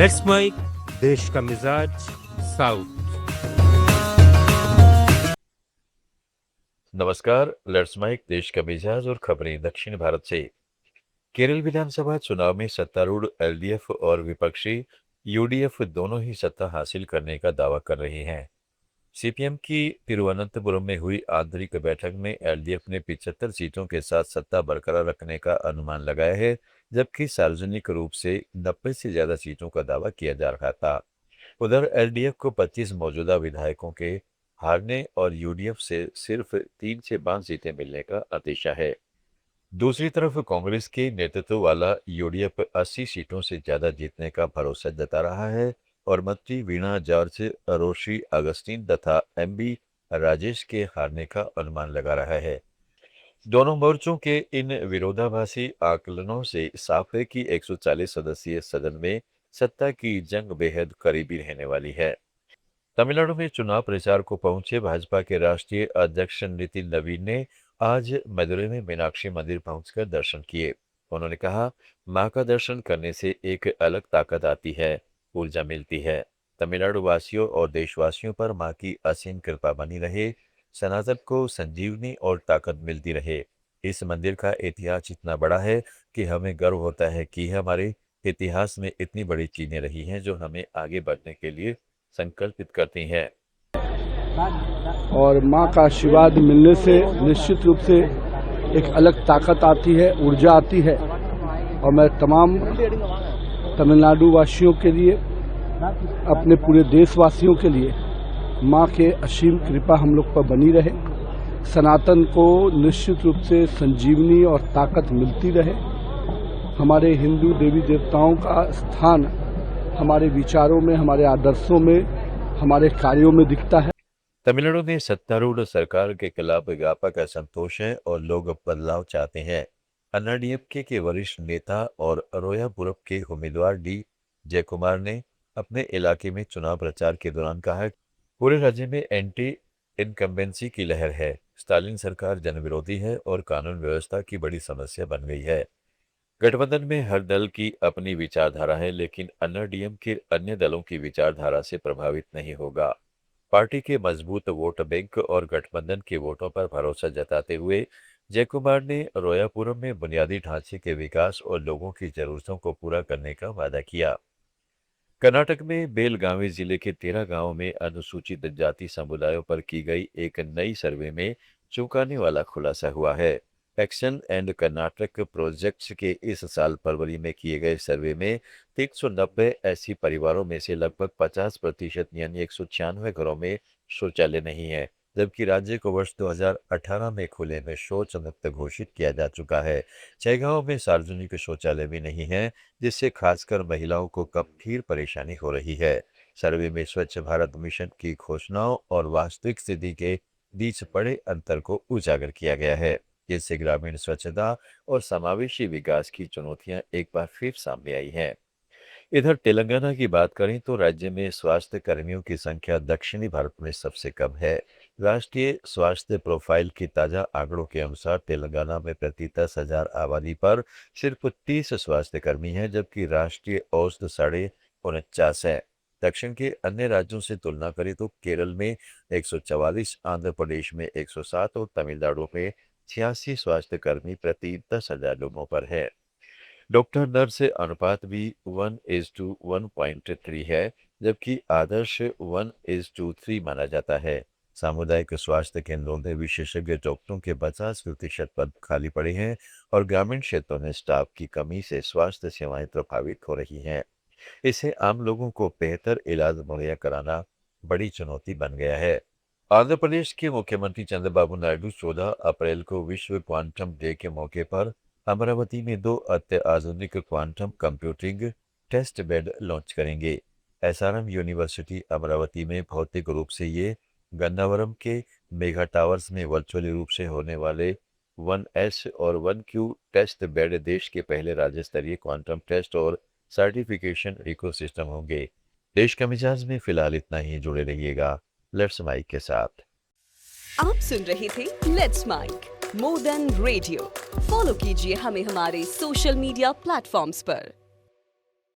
Let's mic देश का मिजाज साउथ। नमस्कार। लेट्स माइक देश का मिजाज और खबरें दक्षिण भारत से। केरल विधानसभा चुनाव में सत्तारूढ़ एलडीएफ और विपक्षी यूडीएफ दोनों ही सत्ता हासिल करने का दावा कर रहे हैं। सीपीएम की तिरुवनंतपुरम में हुई आंतरिक बैठक में एलडीएफ ने 75 सीटों के साथ सत्ता बरकरार रखने का अनुमान लगाया है, जबकि सार्वजनिक रूप से 90 से ज्यादा सीटों का दावा किया जा रहा था। उधर एलडीएफ को 25 मौजूदा विधायकों के हारने और यूडीएफ से सिर्फ 3 से 5 सीटें मिलने का अंदेशा है। दूसरी तरफ कांग्रेस के नेतृत्व वाला यूडीएफ 80 सीटों से ज्यादा जीतने का भरोसा जता रहा है और मंत्री वीणा जॉर्ज, रोशी अगस्टिन तथा एमबी राजेश के हारने का अनुमान लगा रहा है। दोनों मोर्चों के इन विरोधाभासी आकलनों से साफ है कि 140 सदस्यीय सदन में सत्ता की जंग बेहद करीबी रहने वाली है। तमिलनाडु में चुनाव प्रचार को पहुंचे भाजपा के राष्ट्रीय अध्यक्ष नितिन नवीन ने आज मदुरै में मीनाक्षी मंदिर पहुंचकर दर्शन किए। उन्होंने कहा, मां का दर्शन करने से एक अलग ताकत आती है, ऊर्जा मिलती है। तमिलनाडु वासियों और देशवासियों पर मां की असीम कृपा बनी रहे, सनातन को संजीवनी और ताकत मिलती रहे। इस मंदिर का इतिहास इतना बड़ा है कि हमें गर्व होता है कि हमारे इतिहास में इतनी बड़ी चीजें रही हैं जो हमें आगे बढ़ने के लिए संकल्पित करती हैं। और माँ का आशीर्वाद मिलने से निश्चित रूप से एक अलग ताकत आती है, ऊर्जा आती है। और मैं तमाम तमिलनाडु वासियों के लिए, अपने पूरे देशवासियों के लिए माँ के असीम कृपा हम लोग पर बनी रहे, सनातन को निश्चित रूप से संजीवनी और ताकत मिलती रहे। हमारे हिंदू देवी देवताओं का स्थान हमारे विचारों में, हमारे आदर्शों में, हमारे कार्यों में दिखता है। तमिलनाडु में सत्तारूढ़ सरकार के खिलाफ व्यापक असंतोष है और लोग बदलाव चाहते हैं। अन्नाडीएमके के वरिष्ठ नेता और अरोयापुरम के उम्मीदवार डी जयकुमार ने अपने इलाके में चुनाव प्रचार के दौरान कहा, पूरे राज्य में एंटी इनकम्बेंसी की लहर है। स्टालिन सरकार जनविरोधी है और कानून व्यवस्था की बड़ी समस्या बन गई है। गठबंधन में हर दल की अपनी विचारधारा है, लेकिन अन्नाडीएमके अन्य दलों की विचारधारा से प्रभावित नहीं होगा। पार्टी के मजबूत वोट बैंक और गठबंधन के वोटों पर भरोसा जताते हुए जयकुमार ने रोयापुरम में बुनियादी ढांचे के विकास और लोगों की जरूरतों को पूरा करने का वादा किया। कर्नाटक में बेलगावी जिले के 13 गांवों में अनुसूचित जाति समुदायों पर की गई एक नई सर्वे में चौंकाने वाला खुलासा हुआ है। एक्शन एंड कर्नाटक प्रोजेक्ट्स के इस साल फरवरी में किए गए सर्वे में 390 ऐसी परिवारों में से लगभग 50% यानी 196 घरों में शौचालय नहीं है, जबकि राज्य को वर्ष 2018 में खुले में शौच मुक्त घोषित किया जा चुका है। 6 गांवों में सार्वजनिक शौचालय भी नहीं है, जिससे खासकर महिलाओं को गंभीर परेशानी हो रही है। सर्वे में स्वच्छ भारत मिशन की घोषणाओं और वास्तविक स्थिति के बीच बड़े अंतर को उजागर किया गया है, जिससे ग्रामीण स्वच्छता और समावेशी विकास की चुनौतियां एक बार फिर सामने आई हैं। इधर तेलंगाना की बात करें तो राज्य में स्वास्थ्य कर्मियों की संख्या दक्षिणी भारत में सबसे कम है। राष्ट्रीय स्वास्थ्य प्रोफाइल की ताजा आंकड़ों के अनुसार तेलंगाना में प्रति 10,000 आबादी पर सिर्फ 30 स्वास्थ्य कर्मी हैं, जबकि राष्ट्रीय औसत 49.5 है। दक्षिण के अन्य राज्यों से तुलना करें तो केरल में 144, आंध्र प्रदेश में 107 और तमिलनाडु में 86 स्वास्थ्य कर्मी प्रति 10,000 लोगों पर है। डॉक्टर नर्स अनुपात भी 1:1.3 है, जबकि आदर्श 1:3 माना जाता है। सामुदायिक स्वास्थ्य केंद्रों में विशेषज्ञ डॉक्टरों के 50% पद खाली पड़े हैं और ग्रामीण क्षेत्रों में स्टाफ की कमी से स्वास्थ्य सेवाएं प्रभावित हो रही हैं। इससे आम लोगों को बेहतर इलाज मुहैया कराना बड़ी चुनौती बन गया है। आंध्र प्रदेश के मुख्यमंत्री चंद्रबाबू नायडू 14 अप्रैल को विश्व क्वांटम डे के मौके पर अमरावती में 2 अत्याधुनिक quantum computing test bed launch करेंगे। एसआरएम यूनिवर्सिटी अमरावती में भौतिक रूप से ये गन्नावरम के मेगा टावर्स में वर्चुअली रूप से होने वाले 1S और 1Q टेस्ट बेड देश के पहले राज्य स्तरीय क्वांटम टेस्ट और सर्टिफिकेशन इकोसिस्टम होंगे। देश का मिजाज में फिलहाल इतना ही। जुड़े रहिएगा लेट्स माइक के साथ। आप सुन रहे थे let's mike more than radio. Follow कीजिए हमें हमारे सोशल मीडिया प्लेटफॉर्म्स पर।